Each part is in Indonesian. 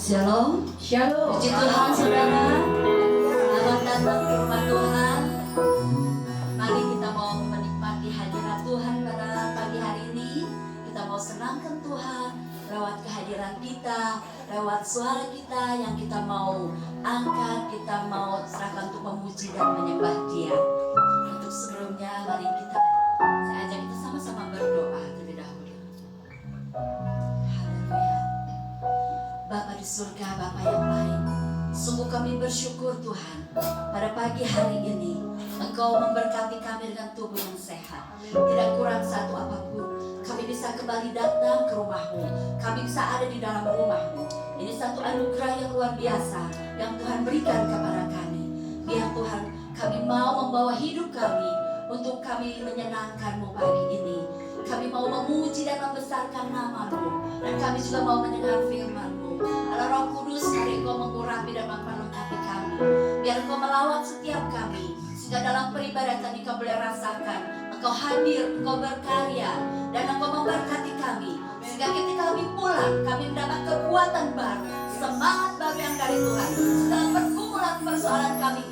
Shalom. Shalom. Puji Tuhan saudara. Selamat datang di rumah Tuhan. Mari kita mau menikmati hadirat Tuhan pada pagi hari ini. Kita mau senangkan Tuhan lewat kehadiran kita, lewat suara kita yang kita mau angkat, kita mau serahkan untuk memuji dan menyembah Dia. Untuk sebelumnya mari saya ajak kita sama-sama berdoa terlebih dahulu. Haleluya. Bapa di surga, Bapa yang baik, sungguh kami bersyukur Tuhan pada pagi hari ini Engkau memberkati kami dengan tubuh yang sehat, tidak kurang satu apapun. Kami bisa kembali datang ke rumah-Mu, kami bisa ada di dalam rumah-Mu. Ini satu anugerah yang luar biasa yang Tuhan berikan kepada kami. Biar Tuhan, kami mau membawa hidup kami untuk kami menyenangkan-Mu pagi ini. Kami mau memuji dan membesarkan nama-Mu, dan kami juga mau mendengar firman-Mu. Allah Roh Kudus, mari Engkau mengurapi dan memperlengkapi kami. Biar Engkau melawat setiap kami, sehingga dalam peribadatan Engkau boleh rasakan Engkau hadir, Engkau berkarya, dan Engkau memberkati kami. Sehingga ketika kami pulang, kami mendapat kekuatan baru, semangat baru yang dari Tuhan. Setelah pergumulan persoalan kami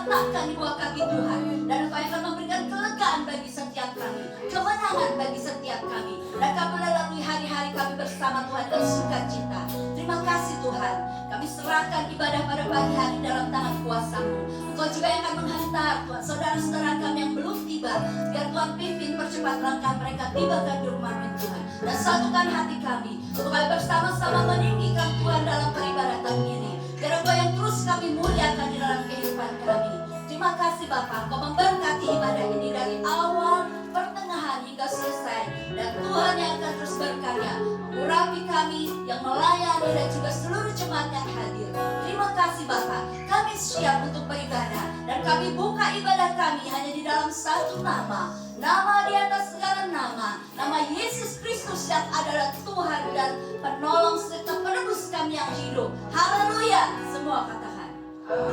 letakkan di bawah kaki Tuhan, dan Engkau akan memberikan kelegaan bagi setiap kami, kemenangan bagi setiap kami, dan kami melalui hari-hari kami bersama Tuhan dengan sukacita. Terima kasih Tuhan, kami serahkan ibadah pada pagi hari dalam tangan kuasa-Mu. Engkau juga yang akan menghantar Tuhan saudara-saudara kami yang belum tiba. Biar Tuhan pimpin, percepat langkah mereka tibakan di rumah-Mu Tuhan, dan satukan hati kami untuk kami bersama-sama meninggikan Tuhan dalam peribadatan ini. Biar Engkau yang terus kami muliakan di dalam kehidupan kami. Terima kasih Bapa, Engkau memberkati ibadah ini dari awal, pertengahan hingga selesai. Dan Tuhan yang akan terus berkarya mengurapi kami yang melayani dan juga seluruh jemaat yang hadir. Terima kasih Bapa, kami siap untuk beribadah, dan kami buka ibadah kami hanya di dalam satu nama, nama di atas segala nama, nama Yesus Kristus yang adalah Tuhan dan penolong serta penebus kami yang hidup. Haleluya, semua katakan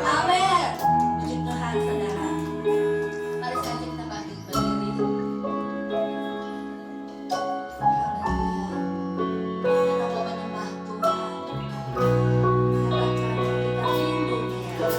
amin. Puji Tuhan saudara. Mari saja kita bangkit berdiri. Haleluya. Kita mau menyembah Tuhan, karena kita rindu Dia.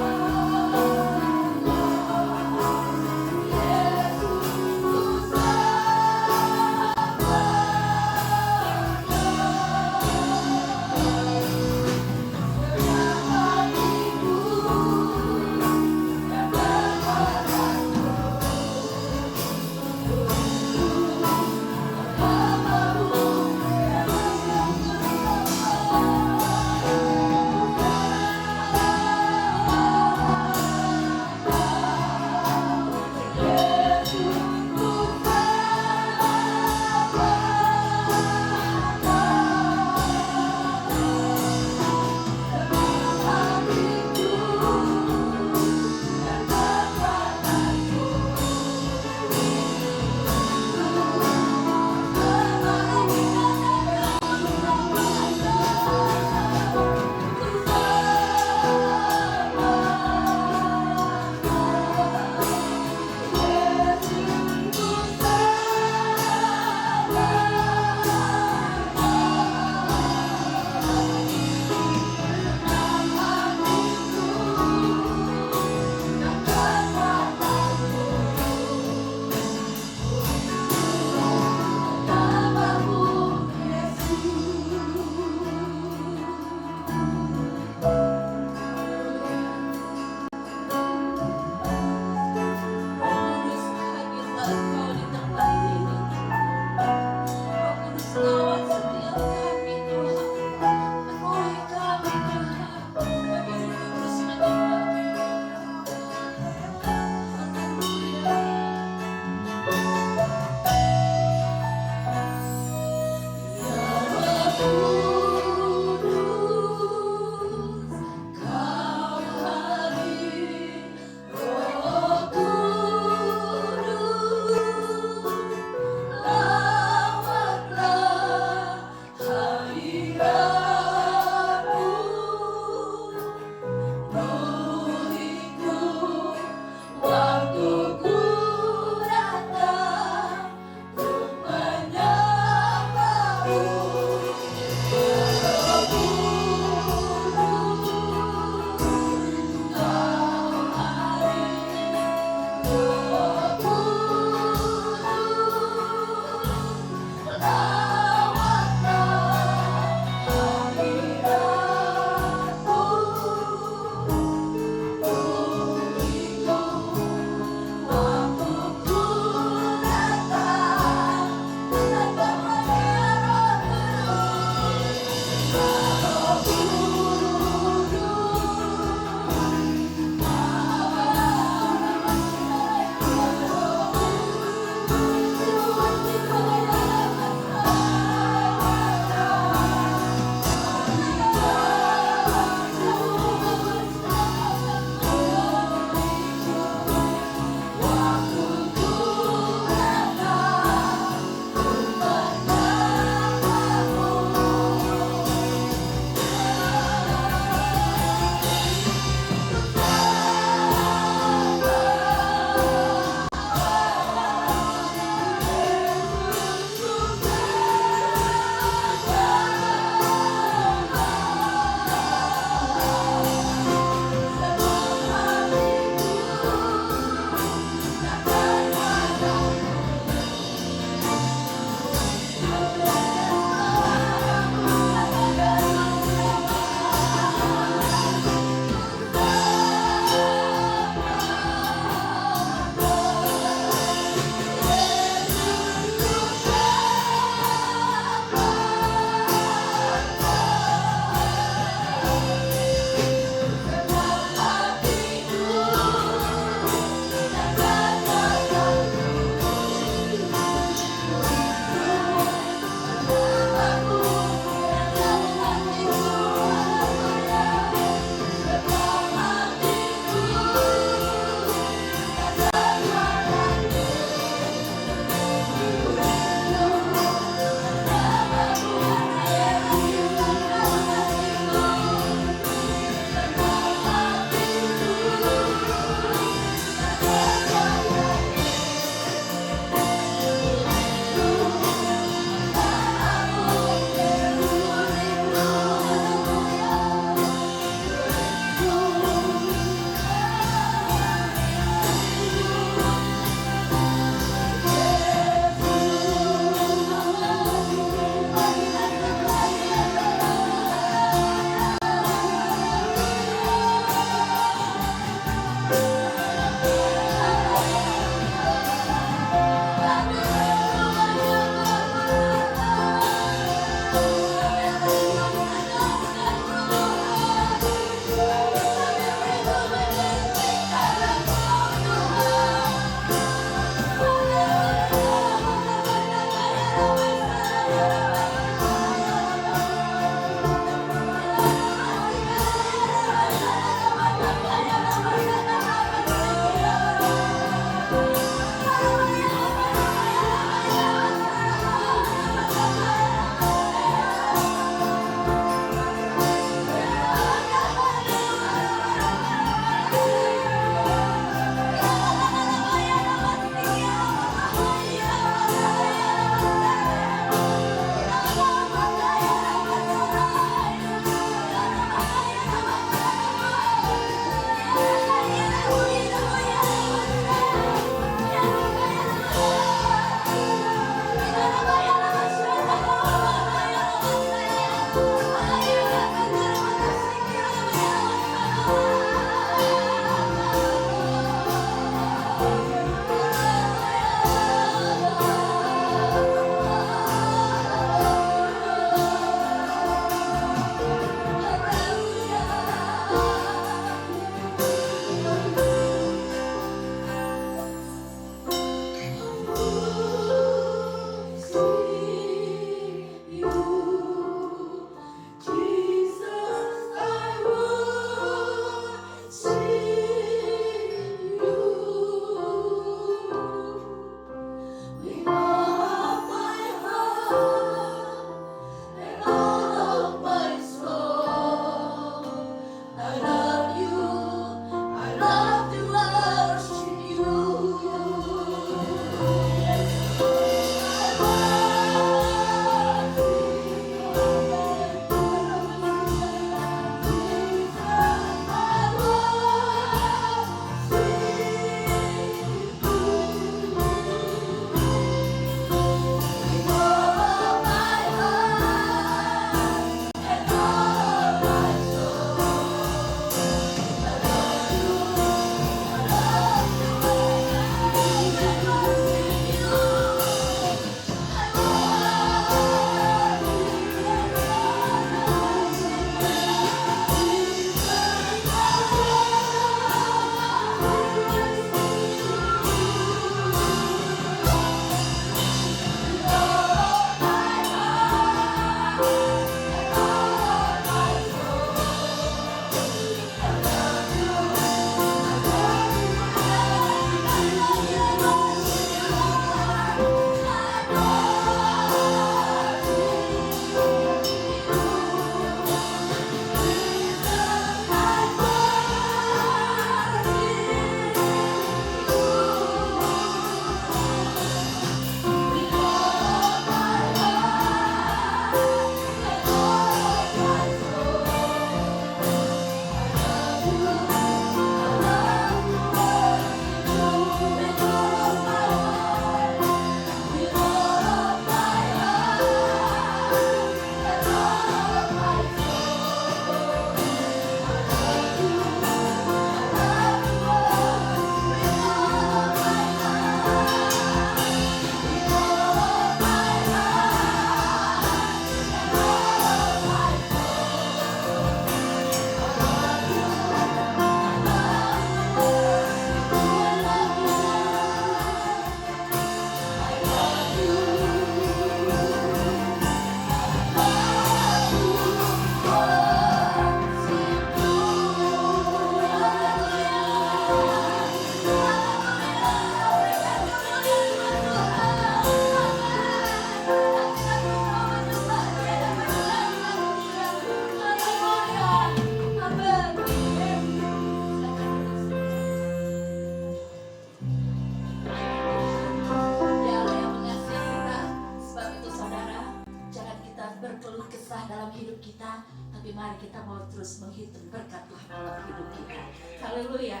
berkeluh kesah dalam hidup kita, tapi mari kita mau terus menghitung berkat Tuhan dalam hidup kita. Haleluya.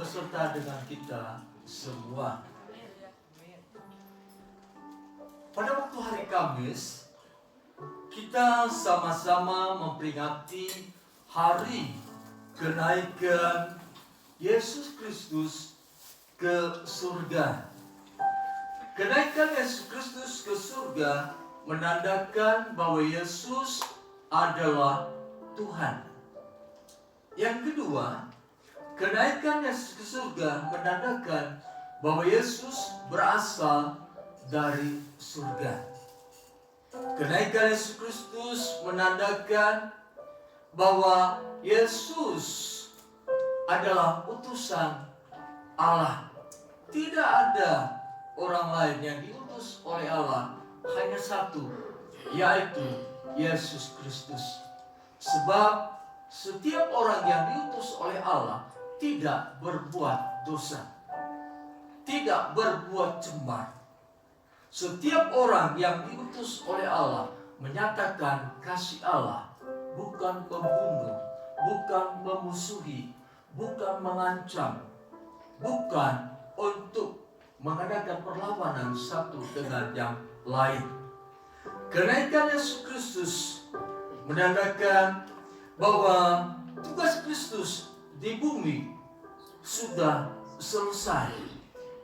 beserta dengan kita semua. Pada waktu hari Kamis, kita sama-sama memperingati hari kenaikan Yesus Kristus ke surga. Kenaikan Yesus Kristus ke surga menandakan bahwa Yesus adalah Tuhan. Yang kedua, kenaikan Yesus ke surga menandakan bahwa Yesus berasal dari surga. Kenaikan Yesus Kristus menandakan bahwa Yesus adalah utusan Allah. Tidak ada orang lain yang diutus oleh Allah, hanya satu, yaitu Yesus Kristus. Sebab setiap orang yang diutus oleh Allah tidak berbuat dosa, tidak berbuat cemar. Setiap orang yang diutus oleh Allah menyatakan kasih Allah, bukan membunuh, bukan memusuhi, bukan mengancam, bukan untuk mengadakan perlawanan satu dengan yang lain. Kenaikan Yesus Kristus menandakan bahwa tugas Kristus di bumi sudah selesai,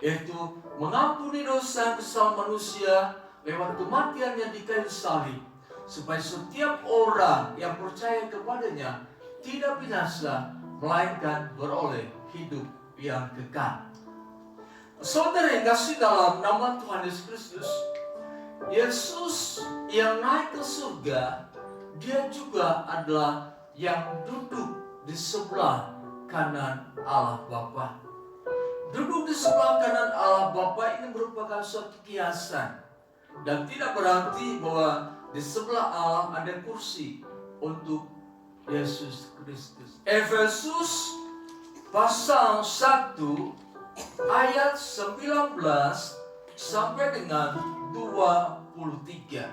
yaitu mengampuni dosa kesalahan manusia lewat kematiannya di kayu salib, supaya setiap orang yang percaya kepadanya tidak binasa, melainkan beroleh hidup yang kekal. Saudara yang kasih dalam nama Tuhan Yesus Kristus, Yesus yang naik ke surga, dia juga adalah yang duduk di sebelah kanan Allah Bapa. Duduk di sebelah kanan Allah Bapa ini merupakan suatu kiasan, dan tidak berarti bahwa di sebelah Allah ada kursi untuk Yesus Kristus. Efesus pasal 1 ayat 19 sampai dengan 23.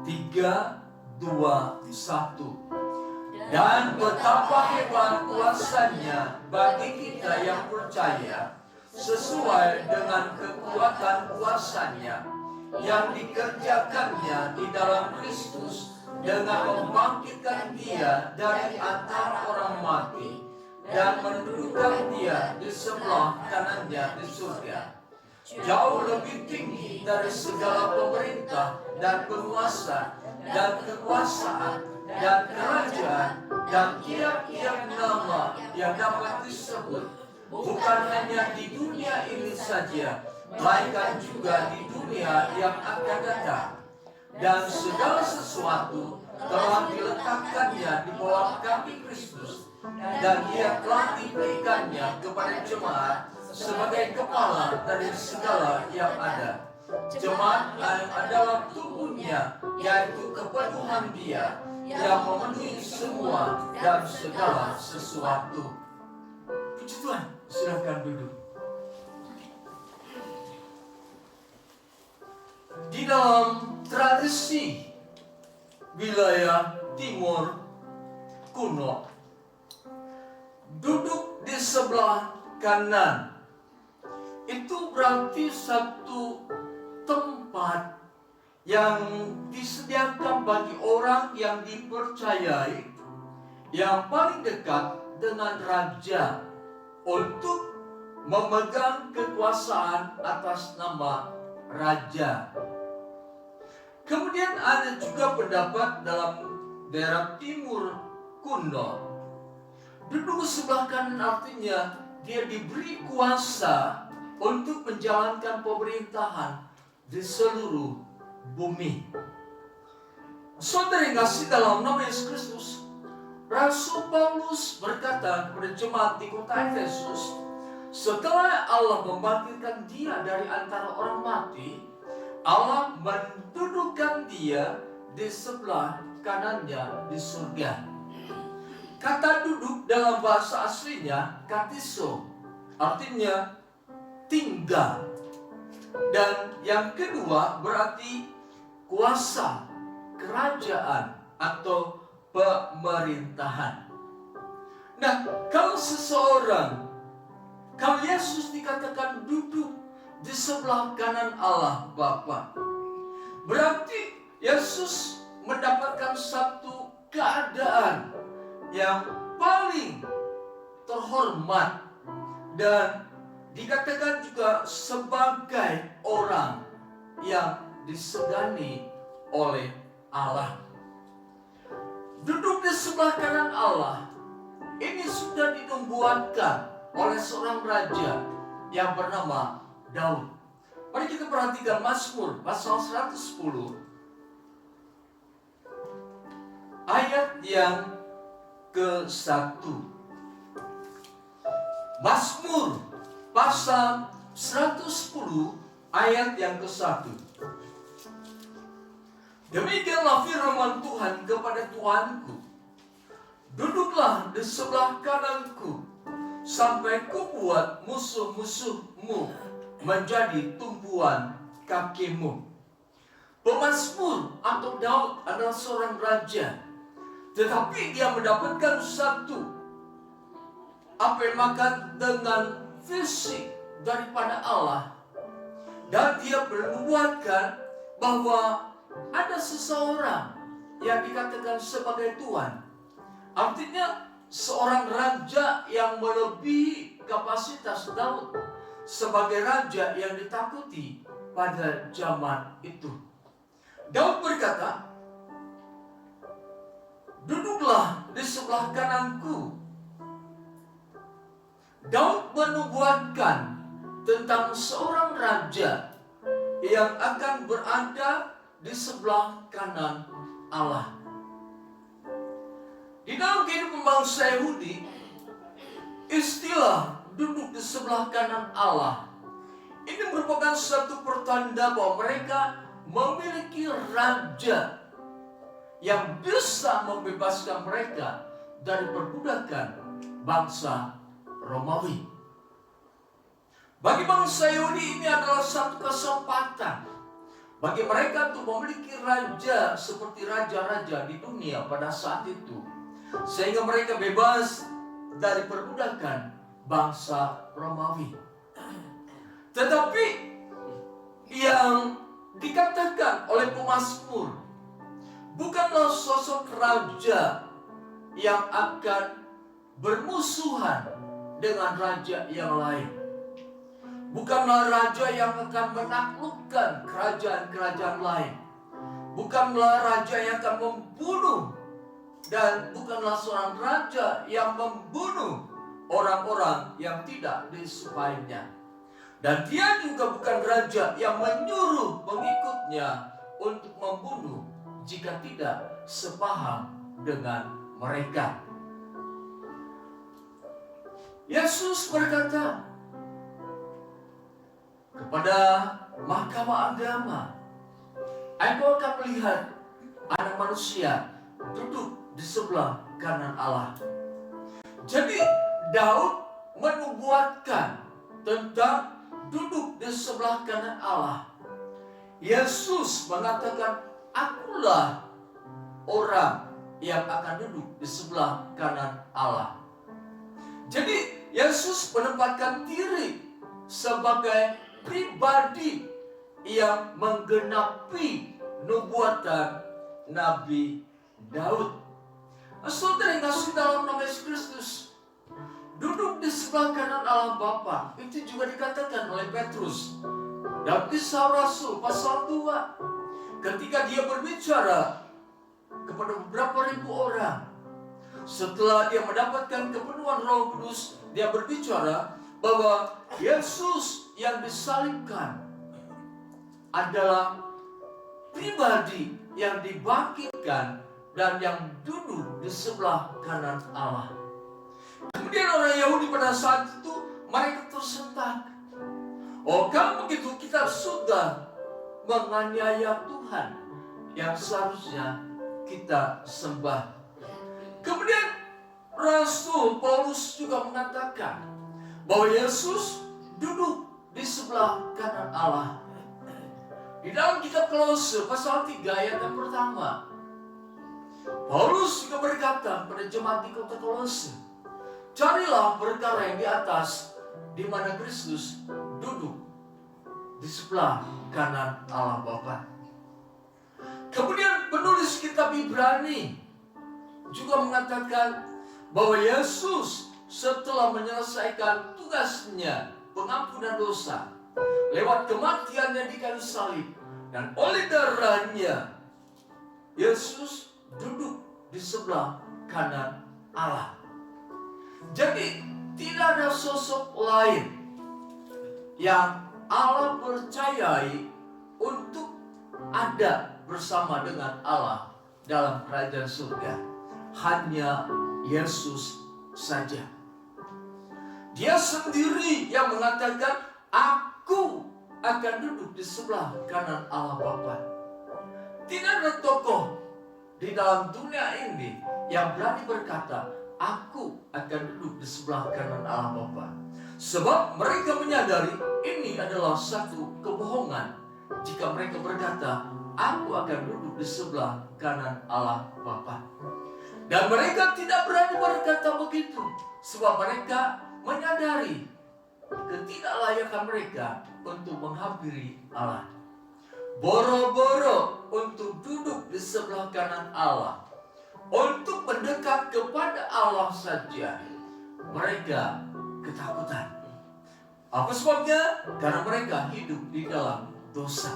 3, 2, 1. Dan betapa hebat kuasanya bagi kita yang percaya, sesuai dengan kekuatan kuasanya yang dikerjakannya di dalam Kristus dengan membangkitkan dia dari antara orang mati dan mendudukan dia di sebelah kanannya di surga, jauh lebih tinggi dari segala pemerintah dan penguasa dan kekuasaan dan kerajaan dan tiap-tiap nama yang dapat disebut, bukan hanya di dunia ini saja, melainkan juga di dunia yang akan datang. Dan segala sesuatu telah diletakkannya di bawah kaki Kristus, dan Dia telah diberikannya kepada jemaat sebagai kepala dari segala yang ada. Jemaat adalah tubuhnya, yaitu kepenuhan Dia yang memenuhi semua dan segala sesuatu. Puji Tuhan, silakan duduk. Di dalam tradisi wilayah Timur kuno, duduk di sebelah kanan itu berarti satu tempat yang disediakan bagi orang yang dipercayai, yang paling dekat dengan raja, untuk memegang kekuasaan atas nama raja. Kemudian ada juga pendapat dalam daerah timur kuno, duduk sebelah kanan artinya dia diberi kuasa untuk menjalankan pemerintahan di seluruh bumi. Saudara yang kasih dalam nama Yesus Kristus, Rasul Paulus berkata kepada jemaat di kota Efesus, setelah Allah membangkitkan dia dari antara orang mati, Allah mendudukkan dia di sebelah kanannya di surga. Kata duduk dalam bahasa aslinya katiso, artinya tinggal. Dan yang kedua berarti kuasa, kerajaan atau pemerintahan. Nah, kalau Yesus dikatakan duduk di sebelah kanan Allah Bapa, berarti Yesus mendapatkan satu keadaan yang paling terhormat dan dikatakan juga sebagai orang yang disegani oleh Allah. Duduk di sebelah kanan Allah ini sudah dinubuatkan oleh seorang raja yang bernama Daud. Mari kita perhatikan Mazmur pasal 110 ayat yang ke-1. Mazmur pasal 110 ayat yang ke-1. Demikianlah firman Tuhan kepada Tuhanku, duduklah di sebelah kananku, sampai kubuat musuh-musuhmu menjadi tumpuan kakimu. Pemazmur atau Daud adalah seorang raja, tetapi dia mendapatkan satu dengan fisik daripada Allah, dan dia menubuatkan bahwa ada seseorang yang dikatakan sebagai Tuhan, artinya seorang raja yang melebihi kapasitas Daud sebagai raja yang ditakuti pada zaman itu. Daud berkata, "Duduklah di sebelah kananku." Daud menubuatkan tentang seorang raja yang akan berada di sebelah kanan Allah. Di dalam kehidupan bangsa Yahudi, istilah duduk di sebelah kanan Allah ini merupakan satu pertanda bahwa mereka memiliki raja yang bisa membebaskan mereka dari perbudakan bangsa Romawi. Bagi bangsa Yahudi ini adalah satu kesempatan bagi mereka untuk memiliki raja seperti raja-raja di dunia pada saat itu, sehingga mereka bebas dari perbudakan bangsa Romawi. Tetapi yang dikatakan oleh pemazmur bukanlah sosok raja yang akan bermusuhan dengan raja yang lain. Bukanlah raja yang akan menaklukkan kerajaan-kerajaan lain. Bukanlah raja yang akan membunuh, dan bukanlah seorang raja yang membunuh orang-orang yang tidak disukainya. Dan dia juga bukan raja yang menyuruh pengikutnya untuk membunuh jika tidak sepaham dengan mereka. Yesus berkata kepada mahkamah agama, "Engkau akan melihat Anak Manusia duduk di sebelah kanan Allah." Jadi Daud menubuatkan tentang duduk di sebelah kanan Allah. Yesus mengatakan, "Akulah orang yang akan duduk di sebelah kanan Allah." Jadi Yesus menempatkan diri sebagai pribadi yang menggenapi nubuatan Nabi Daud. Saudara yang kasih dalam nama Yesus Kristus, duduk di sebelah kanan Allah Bapa, itu juga dikatakan oleh Petrus dalam Kisah Rasul pasal 2, ketika dia berbicara kepada beberapa ribu orang. Setelah dia mendapatkan kepenuhan Roh Kudus, dia berbicara bahwa Yesus yang disalibkan adalah pribadi yang dibangkitkan dan yang duduk di sebelah kanan Allah. Kemudian orang Yahudi pada saat itu mereka tersentak. Oh, kalau begitu kita sudah menganiaya Tuhan yang seharusnya kita sembah. Kemudian Rasul Paulus juga mengatakan bahwa Yesus duduk di sebelah kanan Allah. Di dalam kitab Kolose pasal 3 ayat yang pertama, Paulus juga berkata pada jemaat di kota Kolose, "Carilah perkara yang di atas, di mana Kristus duduk di sebelah kanan Allah Bapa." Kemudian penulis kitab Ibrani juga mengatakan bahwa Yesus setelah menyelesaikan tugasnya pengampunan dosa lewat kematiannya di kayu salib, dan oleh darahnya Yesus duduk di sebelah kanan Allah. Jadi tidak ada sosok lain yang Allah percayai untuk ada bersama dengan Allah dalam kerajaan surga. Hanya Yesus saja. Dia sendiri yang mengatakan, "Aku akan duduk di sebelah kanan Allah Bapa." Tidak ada tokoh di dalam dunia ini yang berani berkata, "Aku akan duduk di sebelah kanan Allah Bapa." Sebab mereka menyadari ini adalah satu kebohongan jika mereka berkata, "Aku akan duduk di sebelah kanan Allah Bapa." Dan mereka tidak berani berkata begitu, sebab mereka menyadari ketidaklayakan mereka untuk menghampiri Allah. Boro-boro untuk duduk di sebelah kanan Allah, untuk mendekat kepada Allah saja, mereka ketakutan. Apa sebabnya? Karena mereka hidup di dalam dosa.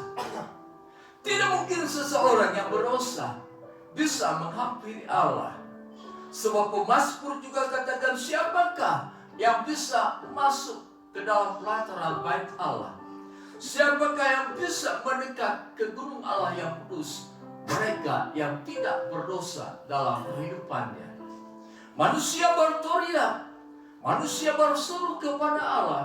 Tidak mungkin seseorang yang berdosa bisa menghampiri Allah. Sebab pemazmur juga katakan, siapakah yang bisa masuk ke dalam pelataran bait Allah? Siapakah yang bisa mendekat ke gunung Allah yang kudus? Mereka yang tidak berdosa dalam kehidupannya. Manusia berteriak, manusia berseru kepada Allah.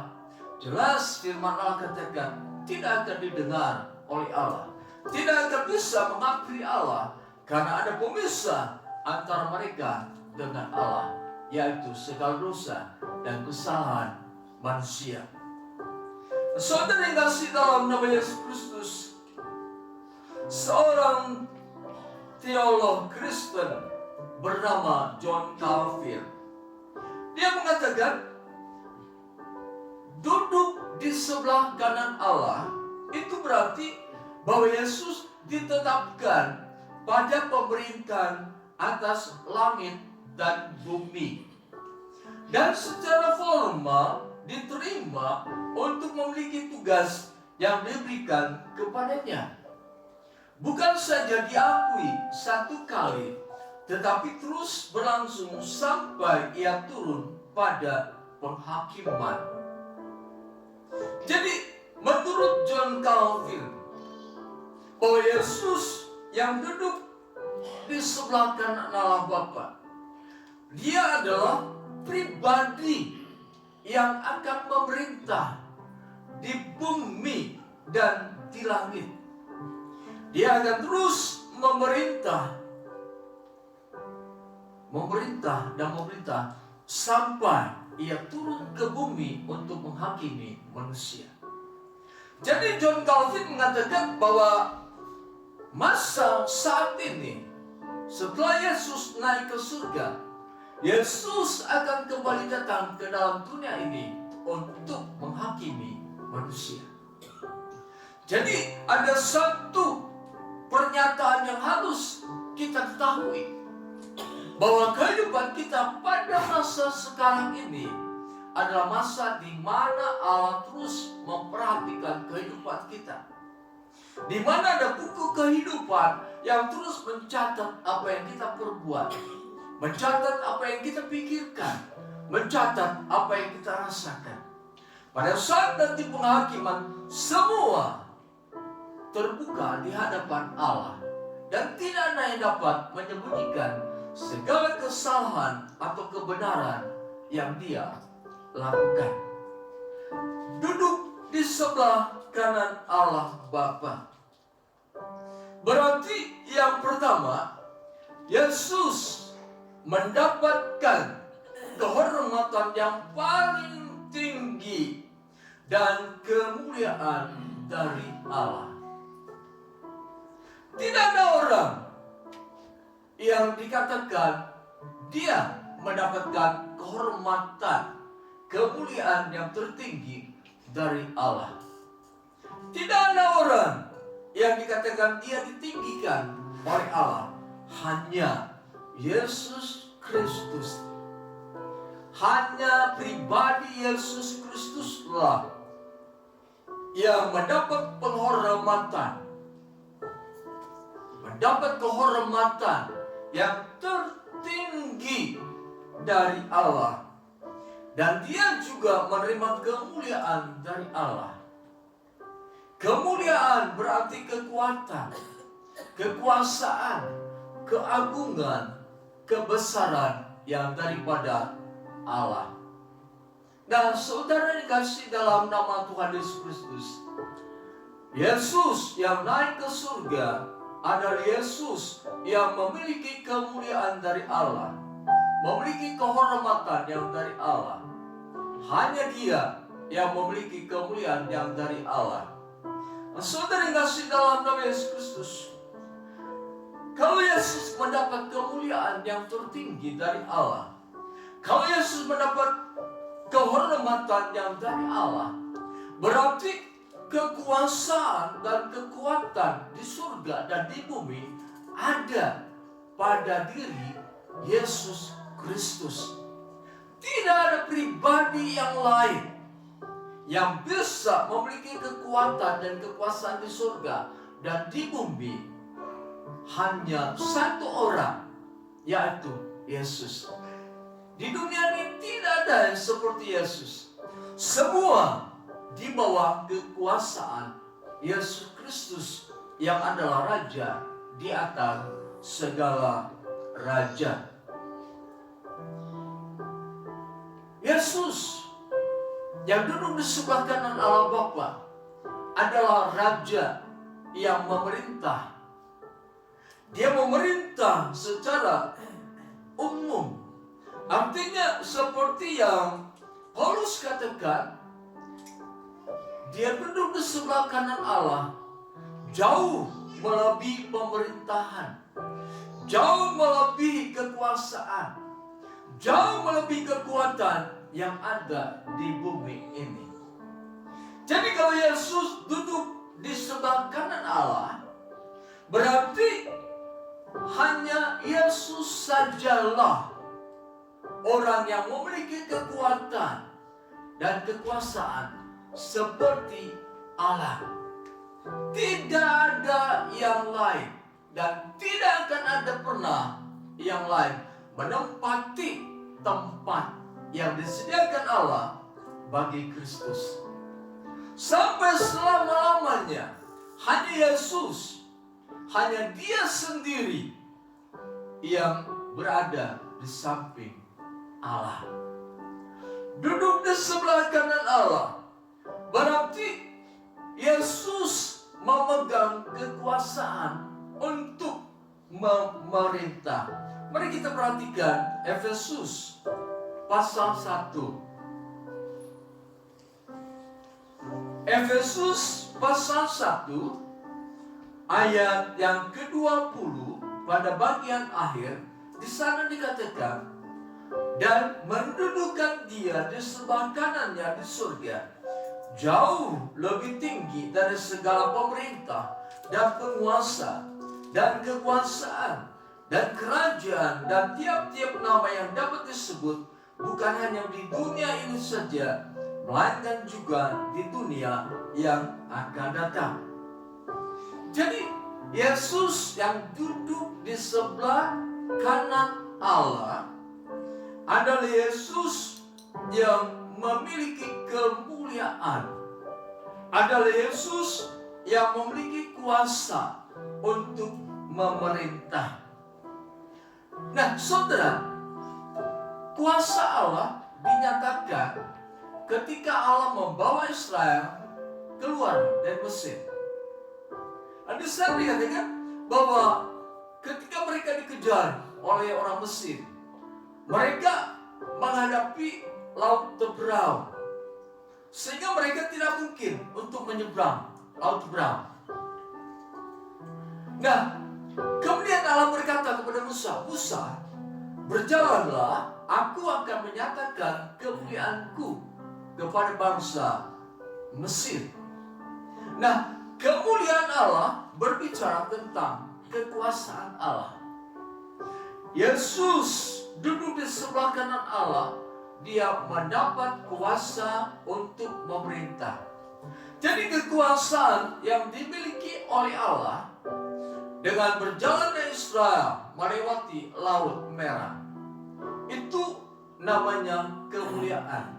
Jelas firman Allah katakan, tidak akan didengar oleh Allah. Tidak akan bisa menghampiri Allah, karena ada pemisah antara mereka dengan Allah, yaitu segala dosa dan kesalahan manusia. Saudara yang kasih dalam nama Yesus Kristus, seorang teolog Kristen bernama John Calvin, dia mengatakan, duduk di sebelah kanan Allah itu berarti bahwa Yesus ditetapkan pada pemerintahan atas langit dan bumi, dan secara formal diterima untuk memiliki tugas yang diberikan kepadanya. Bukan saja diakui satu kali, tetapi terus berlangsung sampai ia turun pada penghakiman. Jadi menurut John Calvin, bahwa Yesus yang duduk di sebelah kanan Allah Bapa, dia adalah pribadi yang akan memerintah di bumi dan di langit. Dia akan terus memerintah dan memerintah sampai ia turun ke bumi untuk menghakimi manusia. Jadi John Calvin mengatakan bahwa masa saat ini, setelah Yesus naik ke surga, Yesus akan kembali datang ke dalam dunia ini untuk menghakimi manusia. Jadi ada satu pernyataan yang harus kita ketahui, bahwa kehidupan kita pada masa sekarang ini adalah masa di mana Allah terus memperhatikan kehidupan kita, di mana ada buku kehidupan yang terus mencatat apa yang kita perbuat, mencatat apa yang kita pikirkan, mencatat apa yang kita rasakan. Pada saat nanti penghakiman, semua terbuka di hadapan Allah, dan tidak ada yang dapat menyembunyikan segala kesalahan atau kebenaran yang dia lakukan. Duduk di sebelah kanan Allah Bapa, berarti yang pertama, Yesus mendapatkan kehormatan yang paling tinggi dan kemuliaan dari Allah. Tidak ada orang yang dikatakan dia mendapatkan kehormatan, kemuliaan yang tertinggi dari Allah. Tidak ada orang yang dikatakan dia ditinggikan oleh Allah. Hanya Yesus Kristus, hanya pribadi Yesus Kristuslah yang mendapat penghormatan, mendapat kehormatan yang tertinggi dari Allah, dan dia juga menerima kemuliaan dari Allah. Kemuliaan berarti kekuatan, kekuasaan, keagungan, kebesaran yang daripada Allah. Nah, saudara dikasih dalam nama Tuhan Yesus Kristus, Yesus yang naik ke surga adalah Yesus yang memiliki kemuliaan dari Allah, memiliki kehormatan yang dari Allah. Hanya dia yang memiliki kemuliaan yang dari Allah. Nah, saudara dikasih dalam nama Yesus Kristus, kalau Yesus mendapat kemuliaan yang tertinggi dari Allah, kalau Yesus mendapat kehormatan yang dari Allah, berarti kekuasaan dan kekuatan di surga dan di bumi ada pada diri Yesus Kristus. tidak ada pribadi yang lain yang bisa memiliki kekuatan dan kekuasaan di surga dan di bumi. Hanya satu orang, yaitu Yesus. Di dunia ini tidak ada yang seperti Yesus. Semua di bawah kekuasaan Yesus Kristus yang adalah Raja di atas segala raja. Yesus yang duduk di sebelah kanan Allah Bapa adalah Raja yang memerintah. Dia memerintah secara umum. Artinya seperti yang Paulus katakan, dia duduk di sebelah kanan Allah, jauh melebihi pemerintahan, jauh melebihi kekuasaan, jauh melebihi kekuatan yang ada di bumi ini. Jadi kalau Yesus duduk di sebelah kanan Allah, berarti hanya Yesus sajalah orang yang memiliki kekuatan dan kekuasaan seperti Allah. Tidak ada yang lain dan tidak akan ada pernah yang lain menempati tempat yang disediakan Allah bagi Kristus. Sampai selama-lamanya hanya Yesus, hanya Dia sendiri yang berada di samping Allah. Duduk di sebelah kanan Allah berarti Yesus memegang kekuasaan untuk memerintah. Mari kita perhatikan Efesus pasal 1. Efesus pasal 1 ayat yang ke-20 pada bagian akhir, di sana dikatakan, dan mendudukkan Dia di sebelah kanannya di surga, jauh lebih tinggi dari segala pemerintah dan penguasa dan kekuasaan dan kerajaan dan tiap-tiap nama yang dapat disebut, bukan hanya di dunia ini saja, melainkan juga di dunia yang akan datang. Jadi Yesus yang duduk di sebelah kanan Allah adalah Yesus yang memiliki kemuliaan, adalah Yesus yang memiliki kuasa untuk memerintah. Nah, saudara, kuasa Allah dinyatakan ketika Allah membawa Israel keluar dari Mesir. Di sana dikatakan bahwa ketika mereka dikejar oleh orang Mesir, mereka menghadapi laut Teberau, sehingga mereka tidak mungkin untuk menyeberang laut Teberau. Nah, kemudian Allah berkata kepada Musa, Musa, berjalanlah, aku akan menyatakan kemuliaanku kepada bangsa Mesir. Nah, kemuliaan Allah berbicara tentang kekuasaan Allah. Yesus duduk di sebelah kanan Allah, Dia mendapat kuasa untuk memerintah. Jadi kekuasaan yang dimiliki oleh Allah dengan berjalannya Israel melewati Laut Merah, itu namanya kemuliaan.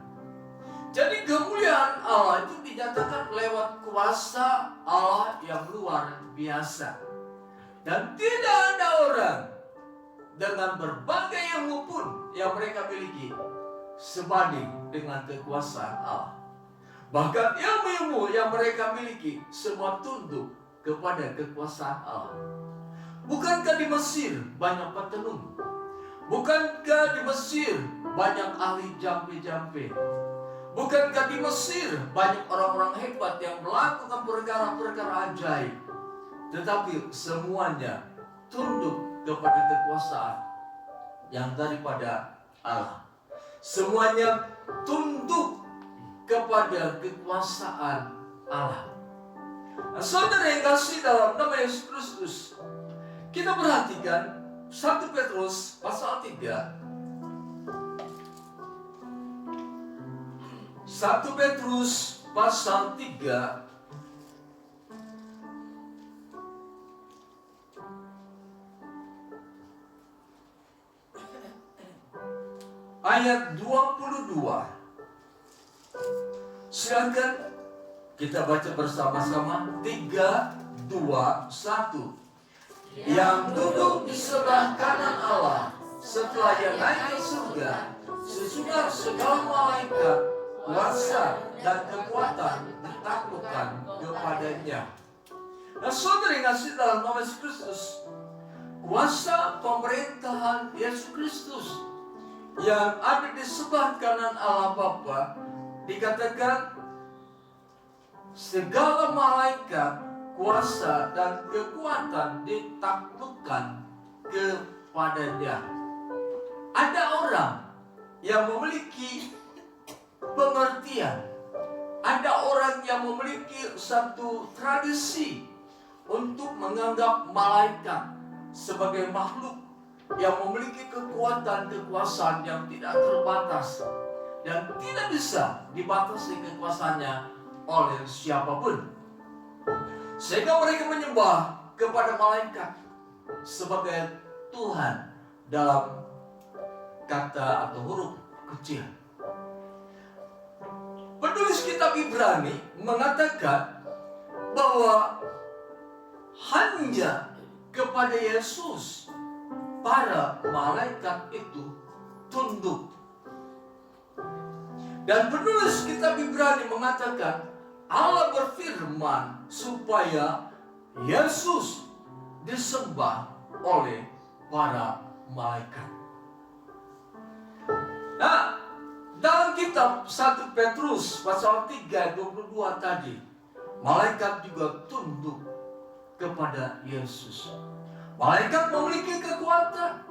Jadi kemuliaan Allah itu dinyatakan lewat kuasa Allah yang luar biasa. Dan tidak ada orang dengan berbagai ilmu pun yang mereka miliki sebanding dengan kekuasaan Allah. Bahkan ilmu-ilmu yang mereka miliki semua tunduk kepada kekuasaan Allah. Bukankah di Mesir banyak petenung? Bukankah di Mesir banyak ahli jampi-jampi? Bukankah di Mesir banyak orang-orang hebat yang melakukan perkara-perkara ajaib? Tetapi semuanya tunduk kepada kekuasaan yang daripada Allah. Semuanya tunduk kepada kekuasaan Allah. Nah, saudara yang kasih dalam nama Yesus Kristus, kita perhatikan 1 Petrus pasal 3 1 Petrus pasal 3 ayat 22. Silakan kita baca bersama-sama. 3, 2, 1. Yang duduk di sebelah kanan Allah setelah Ia naik ke surga, sesudah segala malaikat, kuasa dan kekuatan ditaklukkan kepadanya. Nah, saudara yang kasih dalam nama Yesus Kristus, kuasa pemerintahan Yesus Kristus yang ada di sebelah kanan Allah Bapa, dikatakan segala malaikat, kuasa dan kekuatan ditaklukkan kepadanya. Ada orang yang memiliki pengertian, ada orang yang memiliki satu tradisi untuk menganggap malaikat sebagai makhluk yang memiliki kekuatan kekuasaan yang tidak terbatas dan tidak bisa dibatasi kekuasaannya oleh siapapun, sehingga mereka menyembah kepada malaikat sebagai Tuhan dalam kata atau huruf kecil. Penulis kitab Ibrani mengatakan bahwa hanya kepada Yesus para malaikat itu tunduk. Dan penulis kitab Ibrani mengatakan Allah berfirman supaya Yesus disembah oleh para malaikat. Nah, dalam kitab 1 Petrus pasal 3 22 tadi, malaikat juga tunduk kepada Yesus. Malaikat memiliki kekuatan,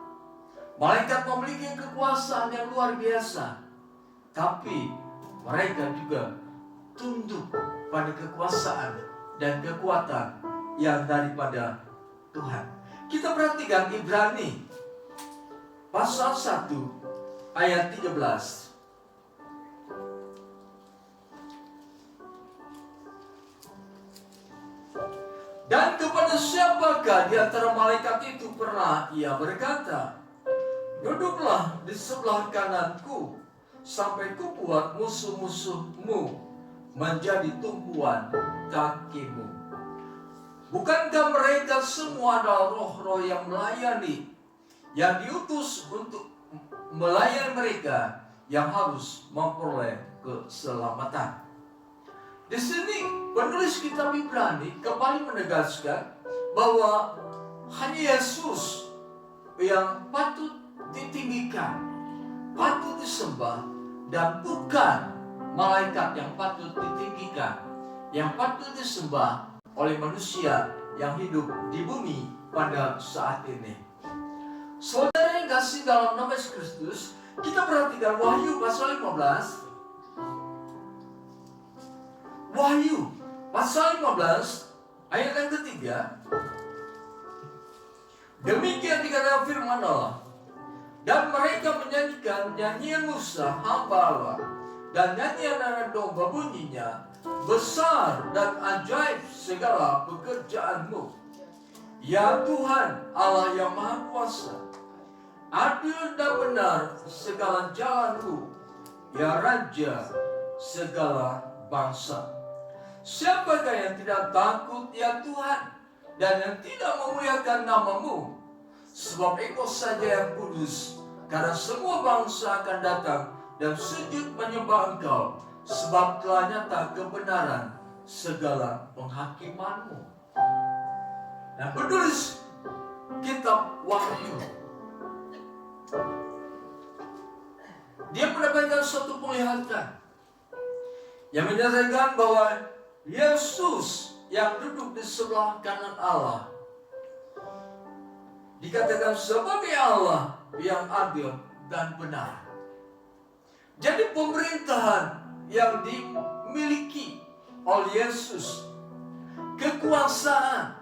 malaikat memiliki kekuasaan yang luar biasa, tapi mereka juga tunduk pada kekuasaan dan kekuatan yang daripada Tuhan. Kita perhatikan Ibrani pasal 1 ayat 13. Dan kepada siapakah di antara malaikat itu pernah ia berkata, duduklah di sebelah kananku sampai kubuat musuh-musuhmu menjadi tumpuan kakimu. Bukankah mereka semua adalah roh-roh yang melayani, yang diutus untuk melayani mereka yang harus memperoleh keselamatan? Di sini penulis kitab Ibrani kembali menegaskan bahwa hanya Yesus yang patut ditinggikan, patut disembah, dan bukan malaikat yang patut ditinggikan, yang patut disembah oleh manusia yang hidup di bumi pada saat ini. Saudara yang kasih dalam nama Yesus Kristus, kita perhatikan Wahyu pasal 15. Wahyu pasal 15 ayat yang ketiga. Demikian dikatakan firman Allah, dan mereka menyanyikan nyanyian Musa hamba Allah, dan nyanyian anak domba bunyinya, besar dan ajaib segala pekerjaanmu, ya Tuhan Allah yang Maha Kuasa. Adil dan benar segala jalanmu, ya Raja segala bangsa. Siapakah yang tidak takut ya Tuhan, dan yang tidak memuliakan namamu? Sebab Engkau saja yang kudus, karena semua bangsa akan datang dan sujud menyembah Engkau, sebab telah nyata kebenaran segala penghakimanmu. Nah, penulis kitab Wahyu, dia mendapatkan suatu penglihatan yang menyatakan bahwa Yesus yang duduk di sebelah kanan Allah dikatakan sebagai Allah yang adil dan benar. Jadi pemerintahan yang dimiliki oleh Yesus, kekuasaan,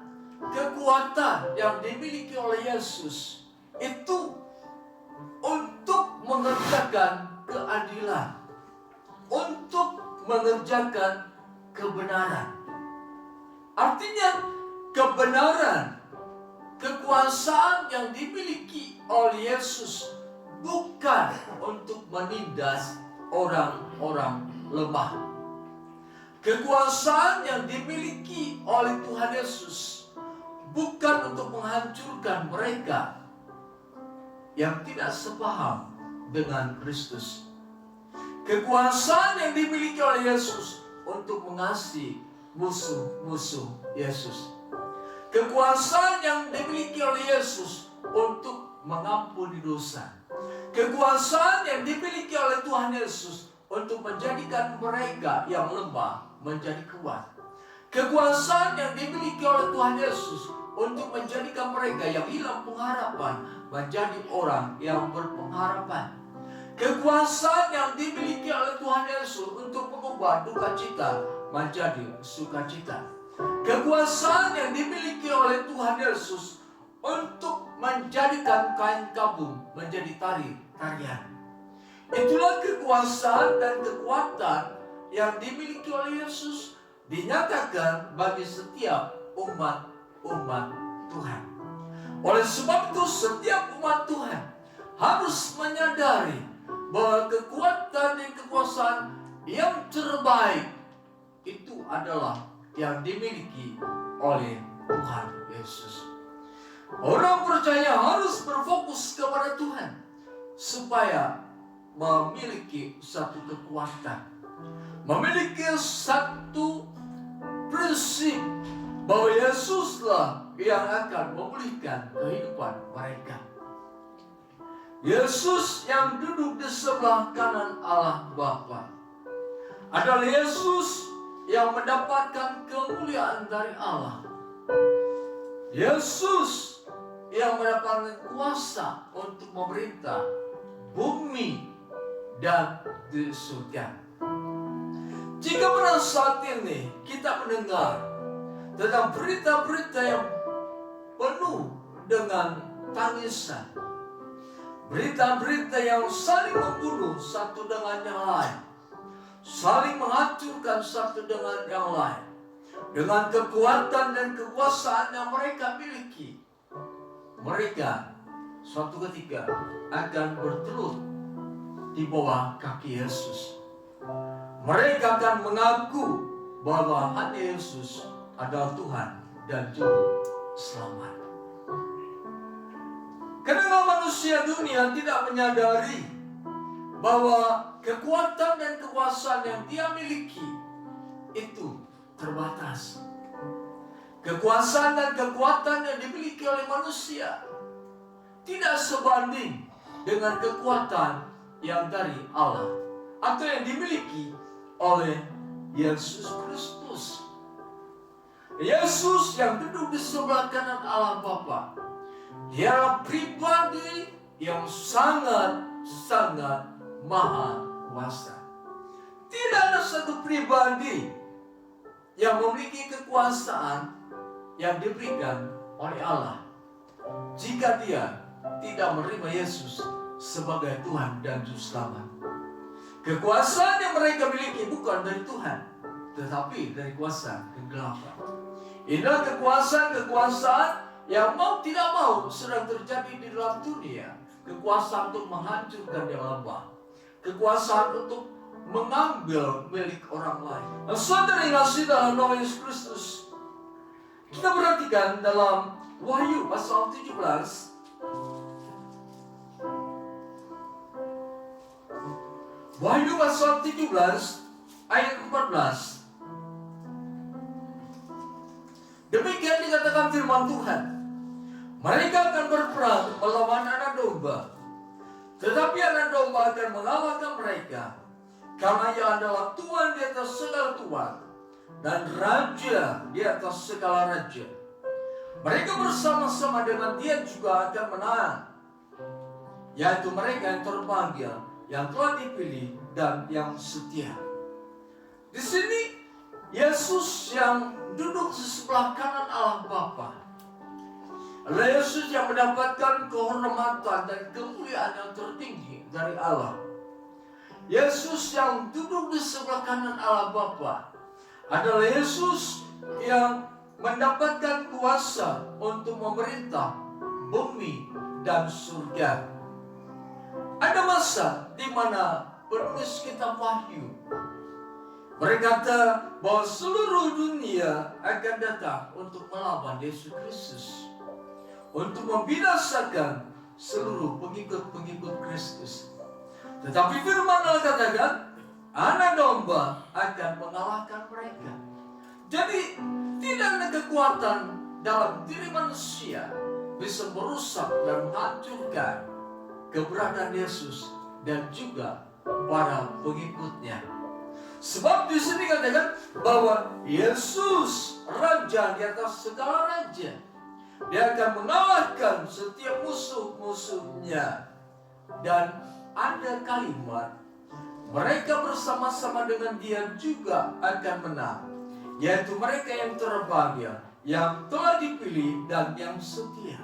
kekuatan yang dimiliki oleh Yesus itu untuk mengerjakan keadilan, untuk mengerjakan kebenaran. Artinya kebenaran, kekuasaan yang dimiliki oleh Yesus bukan untuk menindas orang-orang lemah. Kekuasaan yang dimiliki oleh Tuhan Yesus bukan untuk menghancurkan mereka yang tidak sepaham dengan Kristus. Kekuasaan yang dimiliki oleh Yesus untuk mengasihi musuh-musuh Yesus. Kekuasaan yang dimiliki oleh Yesus untuk mengampuni dosa. Kekuasaan yang dimiliki oleh Tuhan Yesus untuk menjadikan mereka yang lemah menjadi kuat. Kekuasaan yang dimiliki oleh Tuhan Yesus untuk menjadikan mereka yang hilang pengharapan menjadi orang yang berpengharapan. Kekuasaan yang dimiliki oleh Tuhan Yesus untuk mengubah duka cita menjadi sukacita. Kekuasaan yang dimiliki oleh Tuhan Yesus untuk menjadikan kain kabung menjadi tarian. Itulah kekuasaan dan kekuatan yang dimiliki oleh Yesus dinyatakan bagi setiap umat Tuhan. Oleh sebab itu setiap umat Tuhan harus menyadari bahwa kekuatan dan kekuasaan yang terbaik itu adalah yang dimiliki oleh Tuhan Yesus. Orang percaya harus berfokus kepada Tuhan supaya memiliki satu kekuatan, memiliki satu prinsip bahwa Yesuslah yang akan memulihkan kehidupan mereka. Yesus yang duduk di sebelah kanan Allah Bapa adalah Yesus yang mendapatkan kemuliaan dari Allah. Yesus yang mendapatkan kuasa untuk memerintah bumi dan di surga. Jika pada saat ini kita mendengar tentang berita-berita yang penuh dengan tangisan, berita-berita yang saling membunuh satu dengan yang lain, saling menghancurkan satu dengan yang lain, dengan kekuatan dan kekuasaan yang mereka miliki, mereka suatu ketika akan bertelut di bawah kaki Yesus. Mereka akan mengaku bahwa hanya Yesus adalah Tuhan dan Juru Selamat. Karena manusia dunia tidak menyadari bahwa kekuatan dan kekuasaan yang dia miliki itu terbatas. Kekuasaan dan kekuatan yang dimiliki oleh manusia tidak sebanding dengan kekuatan yang dari Allah atau yang dimiliki oleh Yesus Kristus. Yesus yang duduk di sebelah kanan Allah Bapa, dia pribadi yang sangat maha kuasa. Tidak ada satu pribadi yang memiliki kekuasaan yang diberikan oleh Allah jika dia tidak menerima Yesus sebagai Tuhan dan Juru Selamat. Kekuasaan yang mereka miliki bukan dari Tuhan, tetapi dari kuasa kegelapan. Inilah kekuasaan yang mau tidak mau sedang terjadi di dalam dunia. Kekuasaan untuk menghancurkan yang lemah, kekuasaan untuk mengambil milik orang lain. Nah, saudara yang kasih dalam nama Yesus Kristus, kita perhatikan dalam Wahyu pasal 17. Wahyu pasal 17 ayat 14. Demikian dikatakan firman Tuhan. Mereka akan berperang melawan anak domba, tetapi anak domba akan mengalahkan mereka, karena ia adalah Tuhan di atas segala Tuhan dan Raja di atas segala raja. Mereka bersama-sama dengan dia juga akan menang, yaitu mereka yang terpanggil, yang telah dipilih dan yang setia. Di sini Yesus yang duduk di sebelah kanan Allah Bapa adalah Yesus yang mendapatkan kehormatan dan kemuliaan yang tertinggi dari Allah. Yesus yang duduk di sebelah kanan Allah Bapa adalah Yesus yang mendapatkan kuasa untuk memerintah bumi dan surga. Ada masa di mana penulis kitab Wahyu berkata bahwa seluruh dunia akan datang untuk melawan Yesus Kristus, untuk membinasakan seluruh pengikut-pengikut Kristus. Tetapi firman Allah katakan, Anak Domba akan mengalahkan mereka. Jadi tidak ada kekuatan dalam diri manusia bisa merusak dan menghancurkan keberadaan Yesus dan juga para pengikutnya. Sebab di sini katakan bahwa Yesus raja di atas segala raja. Dia akan mengalahkan setiap musuh-musuhnya. Dan ada kalimat, mereka bersama-sama dengan dia juga akan menang. Yaitu mereka yang terbahagia, yang telah dipilih dan yang setia.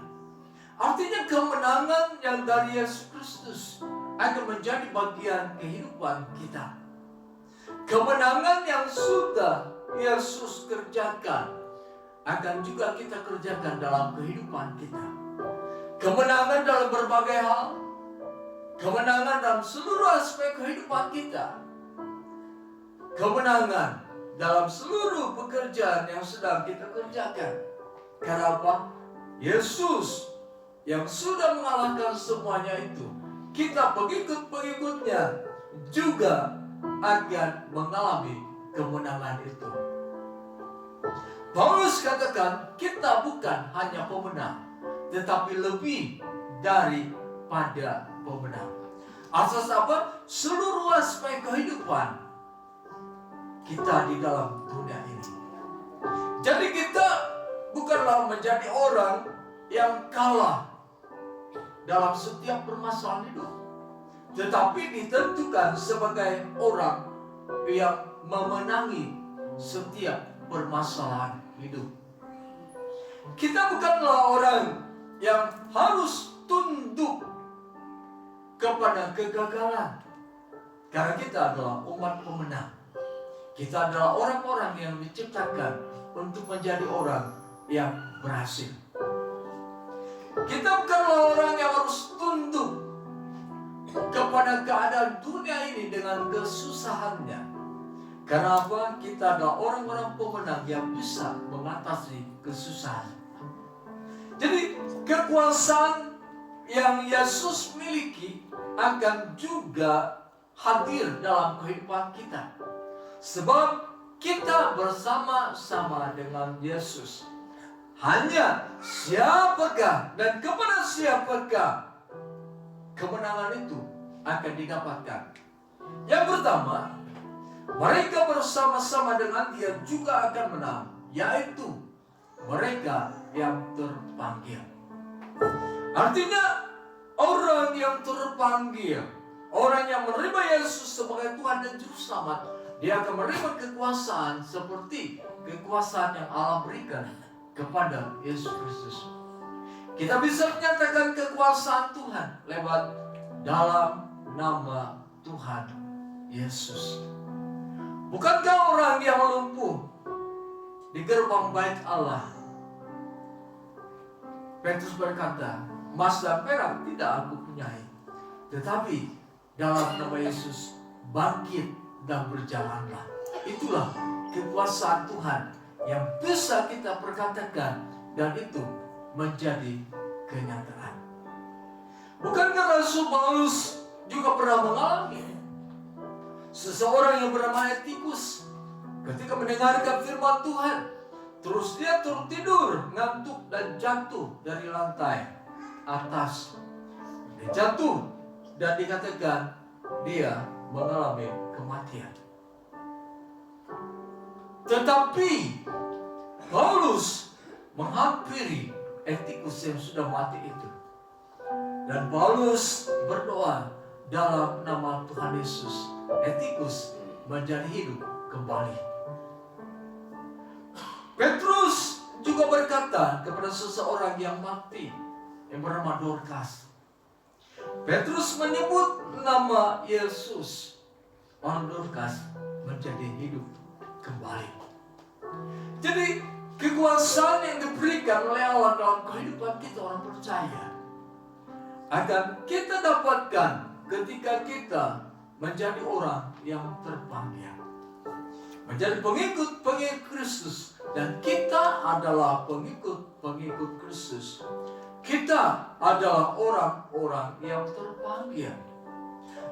Artinya kemenangan yang dari Yesus Kristus akan menjadi bagian kehidupan kita. Kemenangan yang sudah Yesus kerjakan akan juga kita kerjakan dalam kehidupan kita. Kemenangan dalam berbagai hal, kemenangan dalam seluruh aspek kehidupan kita, kemenangan dalam seluruh pekerjaan yang sedang kita kerjakan. Karena apa? Yesus yang sudah mengalahkan semuanya itu, kita pengikut-pengikutnya juga akan mengalami kemenangan itu. Paulus katakan kita bukan hanya pemenang, tetapi lebih daripada pemenang. Asas apa? Seluruh aspek kehidupan kita di dalam dunia ini. Jadi kita bukanlah menjadi orang yang kalah dalam setiap permasalahan hidup, tetapi ditentukan sebagai orang yang memenangi setiap permasalahan hidup. Kita bukanlah orang yang harus tunduk kepada kegagalan, karena kita adalah umat pemenang. Kita adalah orang-orang yang diciptakan untuk menjadi orang yang berhasil. Kita bukanlah orang yang harus tunduk kepada keadaan dunia ini dengan kesusahannya. Karena apa? Kita adalah orang-orang pemenang yang bisa mengatasi kesusahan. Jadi kekuasaan yang Yesus miliki akan juga hadir dalam kehidupan kita. Sebab kita bersama-sama dengan Yesus. Hanya siapakah dan kepada siapakah kemenangan itu akan didapatkan? Yang pertama, mereka bersama-sama dengan dia juga akan menang, yaitu mereka yang terpanggil. Artinya orang yang terpanggil, orang yang menerima Yesus sebagai Tuhan dan Juru Selamat, dia akan menerima kekuasaan seperti kekuasaan yang Allah berikan kepada Yesus Kristus. Kita bisa menyatakan kekuasaan Tuhan lewat dalam nama Tuhan Yesus. Bukankah orang yang lumpuh di gerbang bait Allah, Petrus berkata, emas dan perak tidak aku punyai, tetapi dalam nama Yesus bangkit dan berjalanlah. Itulah kekuasaan Tuhan yang bisa kita perkatakan dan itu menjadi kenyataan. Bukankah Rasul Paulus juga pernah mengalami seseorang yang bernama Etikus ketika mendengarkan firman Tuhan, terus dia tertidur, ngantuk dan jatuh dari lantai atas. Dia jatuh dan dikatakan dia mengalami kematian. Tetapi Paulus menghampiri Etikus yang sudah mati itu, dan Paulus berdoa dalam nama Tuhan Yesus. Etikus menjadi hidup kembali. Petrus juga berkata kepada seseorang yang mati yang bernama Dorcas. Petrus menyebut nama Yesus orang Dorcas menjadi hidup kembali. Jadi kekuasaan yang diberikan oleh Allah dalam kehidupan kita orang percaya akan kita dapatkan ketika kita menjadi orang yang terpanggil, menjadi pengikut-pengikut Kristus, dan kita adalah pengikut-pengikut Kristus. Kita adalah orang-orang yang terpanggil.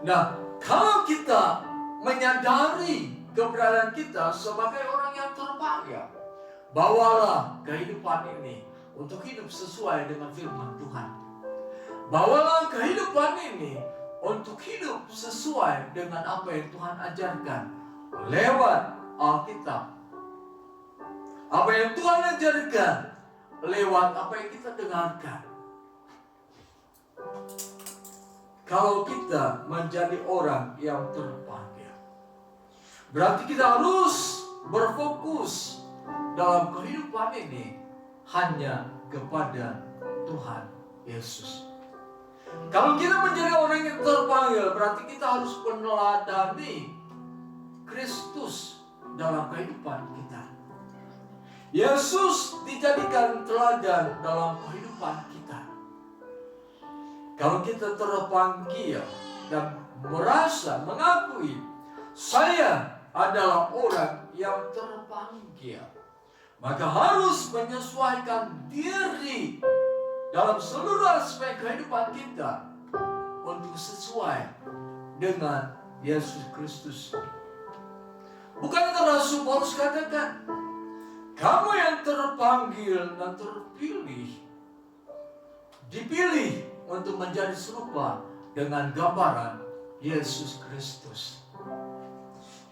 Nah, kalau kita menyadari keberadaan kita sebagai orang yang terpanggil, bawalah kehidupan ini untuk hidup sesuai dengan firman Tuhan. Bawalah kehidupan ini untuk hidup sesuai dengan apa yang Tuhan ajarkan lewat Alkitab. Apa yang Tuhan ajarkan lewat apa yang kita dengarkan. Kalau kita menjadi orang yang terpanggil, berarti kita harus berfokus dalam kehidupan ini hanya kepada Tuhan Yesus. Kalau kita menjadi orang yang terpanggil, berarti kita harus meneladani Kristus dalam kehidupan kita. Yesus dijadikan teladan dalam kehidupan kita. Kalau kita terpanggil dan merasa mengakui saya adalah orang yang terpanggil, maka harus menyesuaikan diri dalam seluruh aspek kehidupan kita untuk sesuai dengan Yesus Kristus. Bukankah Rasul Paulus katakan, kamu yang terpanggil dan terpilih, dipilih untuk menjadi serupa dengan gambaran Yesus Kristus.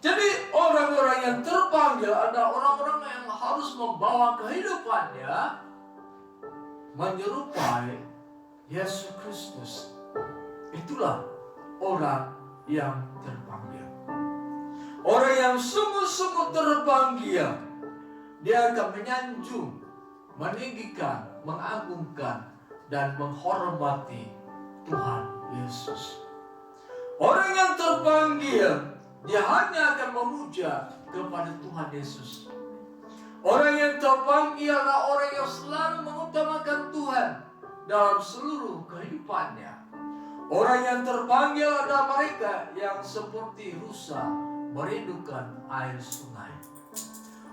Jadi orang-orang yang terpanggil adalah orang-orang yang harus membawa kehidupannya menyerupai Yesus Kristus. Itulah orang yang terpanggil. Orang yang sungguh-sungguh terpanggil, dia akan menyanjung, meninggikan, mengagungkan, dan menghormati Tuhan Yesus. Orang yang terpanggil, dia hanya akan memuja kepada Tuhan Yesus. Orang yang terpanggil adalah orang yang selalu mengutamakan Tuhan dalam seluruh kehidupannya. Orang yang terpanggil adalah mereka yang seperti rusa merindukan air sungai.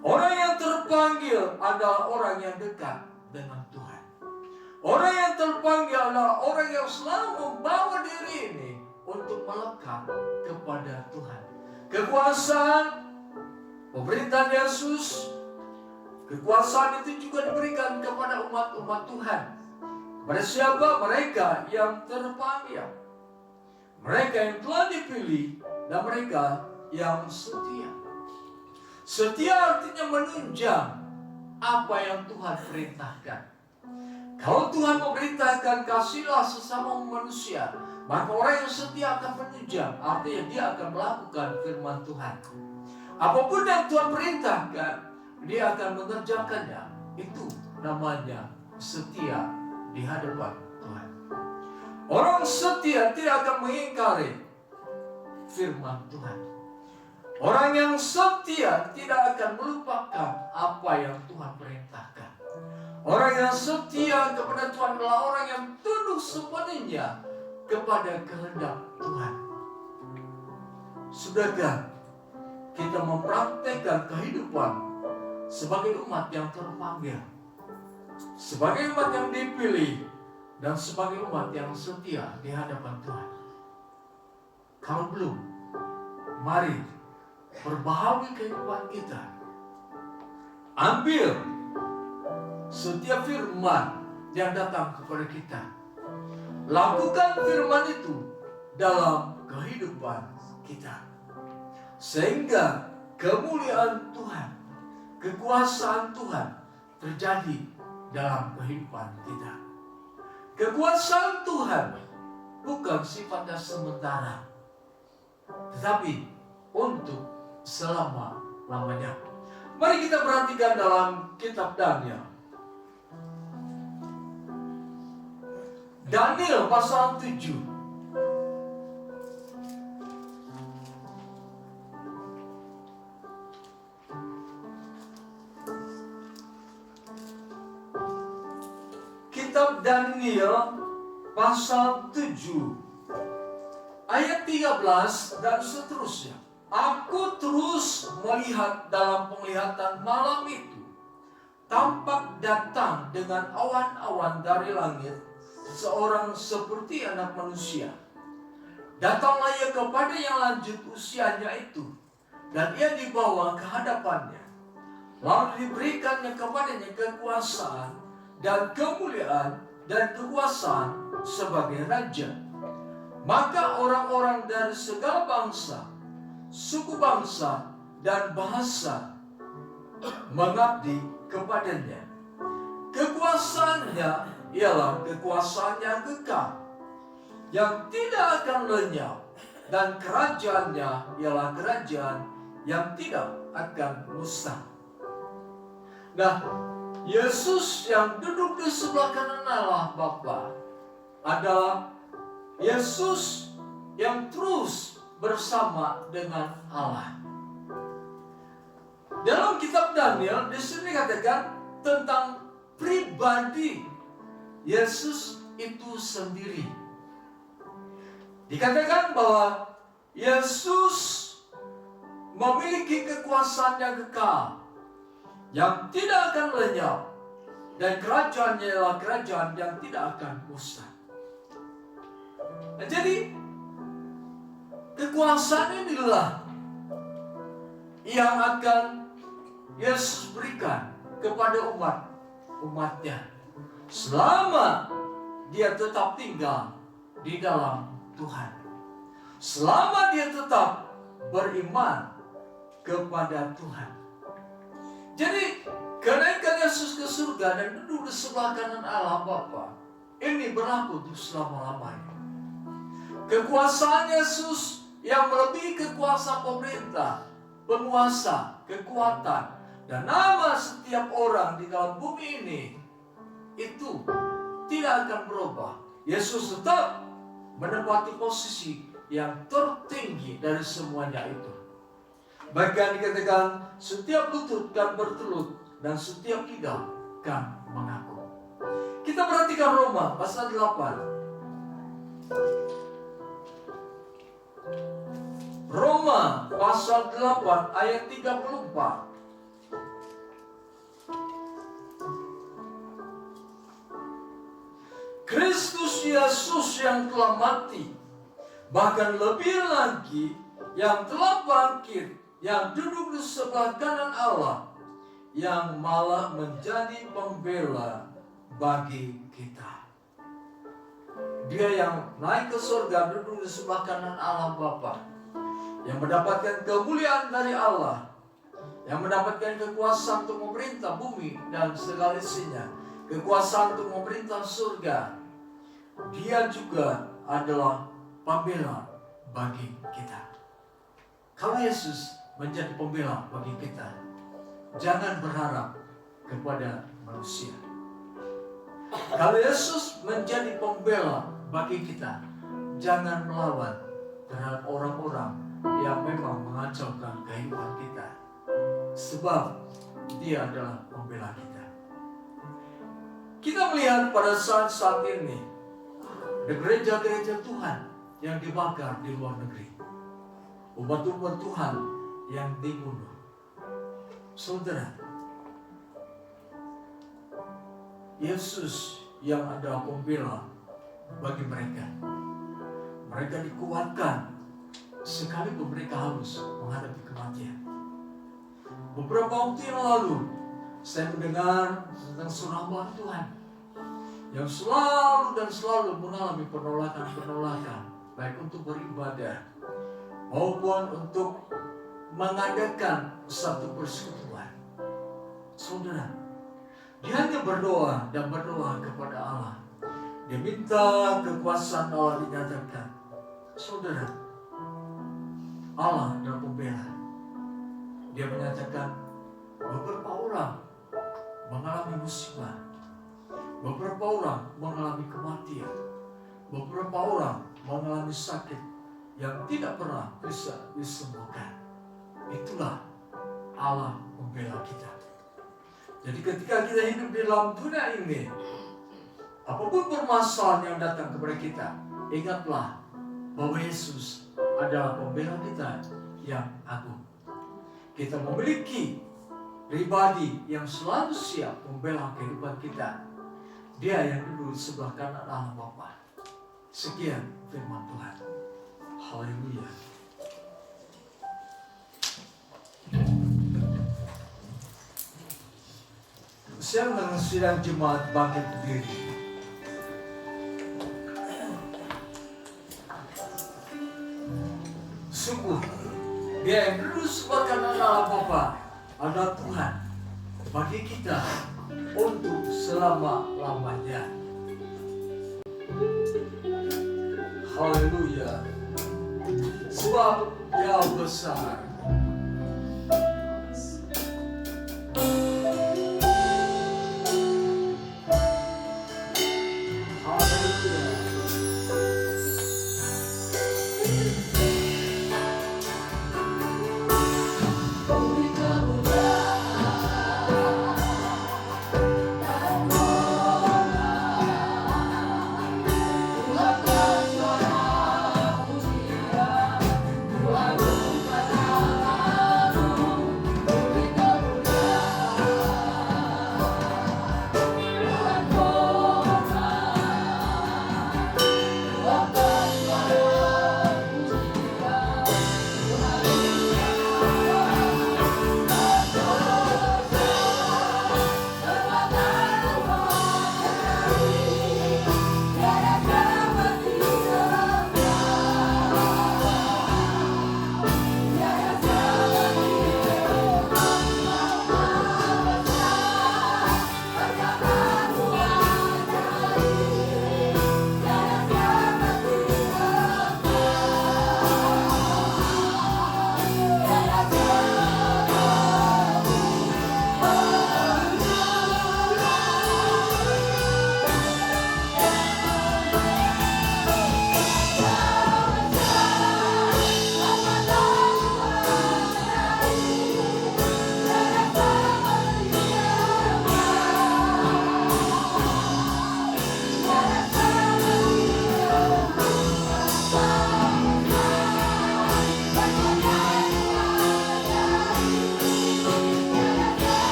Orang yang terpanggil adalah orang yang dekat dengan Tuhan. Orang yang terpanggil adalah orang yang selalu membawa diri ini untuk melekat kepada Tuhan. Kekuasaan, pemerintahan Yesus, kekuasaan itu juga diberikan kepada umat-umat Tuhan. Pada siapa? Mereka yang terpanggil, mereka yang telah dipilih, dan mereka yang setia. Setia artinya menunjang apa yang Tuhan perintahkan. Kalau Tuhan memerintahkan kasihlah sesama manusia, maka orang yang setia akan menunjang, artinya dia akan melakukan firman Tuhan. Apapun yang Tuhan perintahkan, dia akan mengerjakannya. Itu namanya setia di hadapan Tuhan. Orang setia tidak akan mengingkari firman Tuhan. Orang yang setia tidak akan melupakan apa yang Tuhan perintahkan. Orang yang setia kepada Tuhan adalah orang yang tunduk sepenuhnya kepada kehendak Tuhan. Sudahkah kita mempraktekkan kehidupan sebagai umat yang terpanggil, sebagai umat yang dipilih, dan sebagai umat yang setia di hadapan Tuhan? Kalau belum, mari perbaharui kehidupan kita. Ambil setiap firman yang datang kepada kita. Lakukan firman itu dalam kehidupan kita. Sehingga kemuliaan Tuhan, kekuasaan Tuhan terjadi dalam kehidupan kita. Kekuasaan Tuhan bukan sifatnya sementara, tetapi untuk selama-lamanya. Mari kita perhatikan dalam kitab Daniel. Daniel pasal 7. kitab Daniel pasal 7 ayat 13 dan seterusnya. Aku terus melihat dalam penglihatan malam itu, tampak datang dengan awan-awan dari langit seorang seperti anak manusia. Datanglah ia kepada yang lanjut usianya itu, dan ia dibawa ke hadapannya. Lalu diberikannya kepadanya kekuasaan dan kemuliaan dan kekuasaan sebagai raja. Maka orang-orang dari segala bangsa, suku bangsa, dan bahasa mengabdi kepadanya. Kekuasaannya ialah kekuasaan yang kekal, yang tidak akan lenyap, dan kerajaannya ialah kerajaan yang tidak akan musnah. Nah, Yesus yang duduk di sebelah kanan Allah Bapa adalah Yesus yang terus bersama dengan Allah. Dalam kitab Daniel di sini katakan tentang pribadi Yesus itu sendiri. Dikatakan bahwa Yesus memiliki kekuasaan yang kekal, yang tidak akan lenyap, dan kerajaannya adalah kerajaan yang tidak akan musnah. Nah, jadi kekuasaan inilah yang akan Yesus berikan kepada umatnya selama dia tetap tinggal di dalam Tuhan, selama dia tetap beriman kepada Tuhan. Jadi kenaikan Yesus ke surga dan duduk di sebelah kanan Allah Bapa ini berlaku untuk selama-lamanya. Kekuasaan Yesus yang melebihi kekuasaan pemerintah, penguasa, kekuatan, dan nama setiap orang di dalam bumi ini itu tidak akan berubah. Yesus tetap menempati posisi yang tertinggi dari semuanya itu. Bahkan dikatakan setiap lutut kan bertelut dan setiap lidah kan mengaku. Kita perhatikan Roma pasal 8. Roma pasal 8 ayat 34. Kristus Yesus yang telah mati, bahkan lebih lagi yang telah bangkit, yang duduk di sebelah kanan Allah, yang malah menjadi pembela bagi kita. Dia yang naik ke surga, duduk di sebelah kanan Allah Bapa, yang mendapatkan kemuliaan dari Allah, yang mendapatkan kekuasaan untuk memerintah bumi dan segala isinya, kekuasaan untuk memerintah surga. Dia juga adalah pembela bagi kita. Kalau Yesus menjadi pembela bagi kita, jangan berharap kepada manusia. Kalau Yesus menjadi pembela bagi kita, jangan melawan terhadap orang-orang yang memang mengacaukan kehidupan kita, sebab Dia adalah pembela kita. Kita melihat pada saat-saat ini di gereja-gereja Tuhan yang dibakar di luar negeri, umat-umat Tuhan yang dibunuh. Saudara, Yesus yang ada pembela bagi mereka. Mereka dikuatkan sekalipun mereka harus menghadapi kematian. Beberapa waktu yang lalu saya mendengar tentang seorang hamba Tuhan yang selalu dan selalu mengalami penolakan, baik untuk beribadah maupun untuk mengadakan satu persekutuan. Saudara, dia hanya berdoa dan berdoa kepada Allah. Dia minta kekuasaan Allah dinyatakan. Saudara, Allah adalah pembela. Dia menyatakan beberapa orang mengalami musibah, beberapa orang mengalami kematian, beberapa orang mengalami sakit yang tidak pernah bisa disembuhkan. Itulah Allah membela kita. Jadi ketika kita hidup di dalam dunia ini, Apapun permasalahan yang datang kepada kita, ingatlah bahwa Yesus adalah pembela kita yang agung. Kita memiliki pribadi yang selalu siap membela kehidupan kita. Dia yang duduk di sebelah kanan Allah Bapa. Sekian firman Tuhan. Haleluya. Siang dengan sidang jemaat bangkit berdiri. Sungguh, Dia yang dulu sebelah kanan Allah Bapa adalah Tuhan bagi kita untuk selama-lamanya. Haleluya. Sebab Dia besar.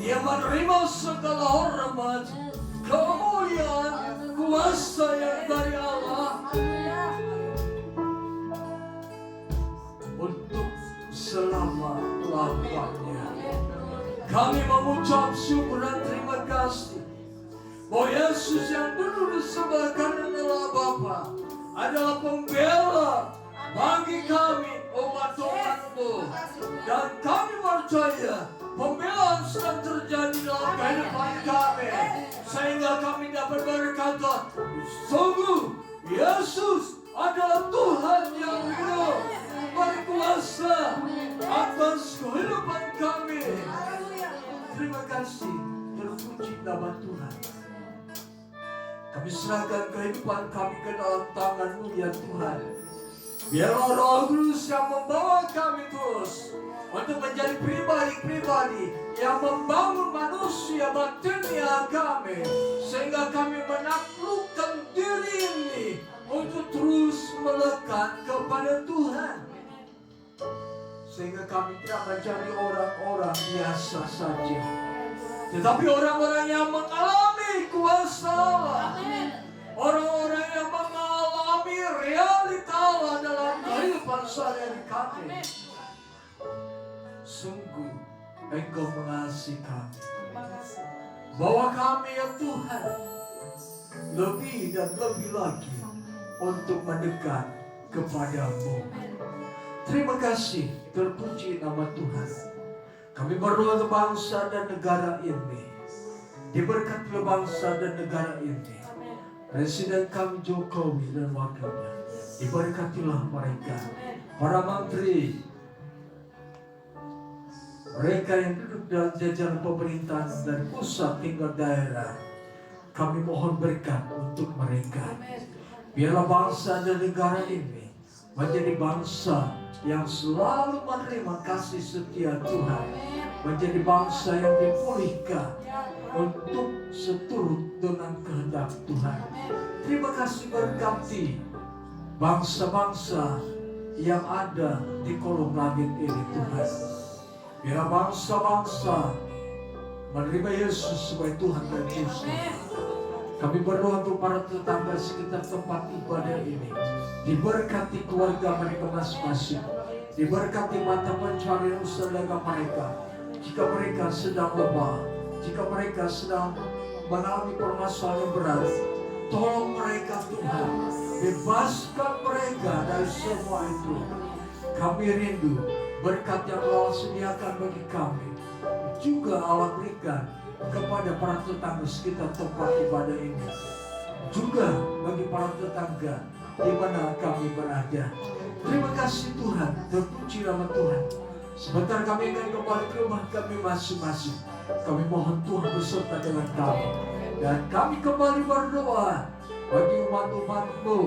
Dia menerima segala hormat, kemuliaan, kuasa yang dari Allah untuk selama-lamanya. Kami mengucap syukur dan terima kasih bahwa Yesus yang duduk di sebelah kanan Allah Bapa adalah pembela bagi kami umat-umat-Mu, dan kami percaya pembelaan sedang terjadi dalam kehidupan kami, sehingga kami dapat berkata, sungguh Yesus adalah Tuhan yang hidup, berkuasa atas kehidupan kami. Terima kasih, terpuji nama Tuhan. Kami serahkan kehidupan kami ke dalam tangan-Mu ya Tuhan. Biarlah Roh Kudus yang membawa kami terus untuk menjadi pribadi-pribadi yang membangun manusia batinia kami, sehingga kami menaklukkan diri ini untuk terus melekat kepada Tuhan, sehingga kami tidak menjadi orang-orang biasa saja, tetapi orang-orang yang mengalami kuasa Allah, orang-orang yang mengalami realita Allah dalam kehidupan sehari-hari kami. Sungguh Engkau mengasihi kami. Bawa kami ya Tuhan lebih dan lebih lagi untuk mendekat kepadamu. Terima kasih, terpuji nama Tuhan. Kami berdoa untuk bangsa dan negara ini. Diberkati bangsa dan negara ini. Presiden kami Jokowi dan wakilnya, diberkatilah mereka. Para menteri, mereka yang duduk dalam jajaran pemerintahan dari pusat hingga daerah, kami mohon berkat untuk mereka. Biarlah bangsa dan negara ini menjadi bangsa yang selalu menerima kasih setia Tuhan, menjadi bangsa yang dipulihkan untuk seturut dengan kehendak Tuhan. Terima kasih, berkati bangsa-bangsa yang ada di kolong langit ini Tuhan. Biar bangsa-bangsa menerima Yesus sebagai Tuhan dan Juru Selamat. Kami berdoa untuk para tetangga sekitar tempat ibadah ini. Diberkati keluarga mereka masing-masing. Diberkati mata pencarian usaha dagang mereka. Jika mereka sedang lemah, jika mereka sedang mengalami permasalahan yang berat, tolong mereka Tuhan. Bebaskan mereka dari semua itu. Kami rindu berkat yang Allah sediakan bagi kami, juga Allah berikan kepada para tetangga sekitar tempat ibadah ini, juga bagi para tetangga di mana kami berada. Terima kasih Tuhan, terpuji nama Tuhan. Sebentar kami akan kembali ke rumah kami masing-masing. Kami mohon Tuhan beserta dengan kami, dan kami kembali berdoa bagi umat-umat-Mu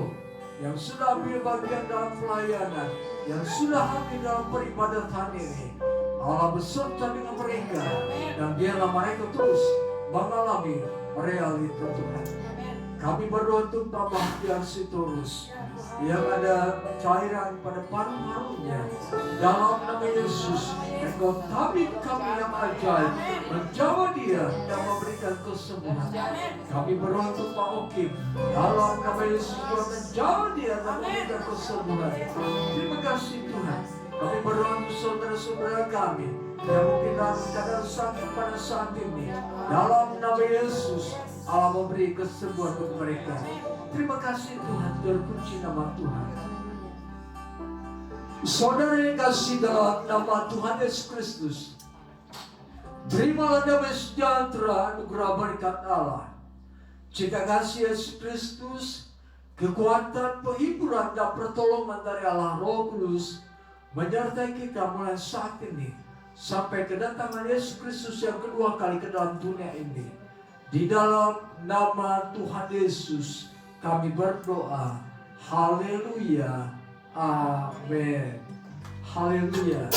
yang sudah ambil bagian dalam pelayanan, yang sudah hadir dalam peribadatan ini. Allah beserta dengan mereka, dan biarlah mereka terus mengalami realita Tuhan. Kami berdoa untuk Pak Bahtiar Sitorus yang ada cairan pada paru-parunya. Dalam nama Yesus, Engkau tabib kami yang ajaib, menjawab dia dan memberikan kesembuhan. Kami berdoa untuk Pak Okim. Dalam nama Yesus, Tuhan menjawab dia dan memberikan kesembuhan. Terima kasih Tuhan. Kami berdoa untuk saudara-saudara kami yang mungkin dalam keadaan sakit pada saat ini. Dalam nama Yesus, Allah memberi kesembuhan untuk mereka. Terima kasih Tuhan, terpuji nama Tuhan. Saudara yang kasih dalam nama Tuhan Yesus Kristus, terimalah damai sejahtera anugerah berkat Allah, cinta kasih Yesus Kristus, kekuatan, penghiburan dan pertolongan dari Allah Roh Kudus menyertai kita mulai saat ini sampai kedatangan Yesus Kristus yang kedua kali ke dalam dunia ini. Di dalam nama Tuhan Yesus kami berdoa. Haleluya. Amin. Haleluya.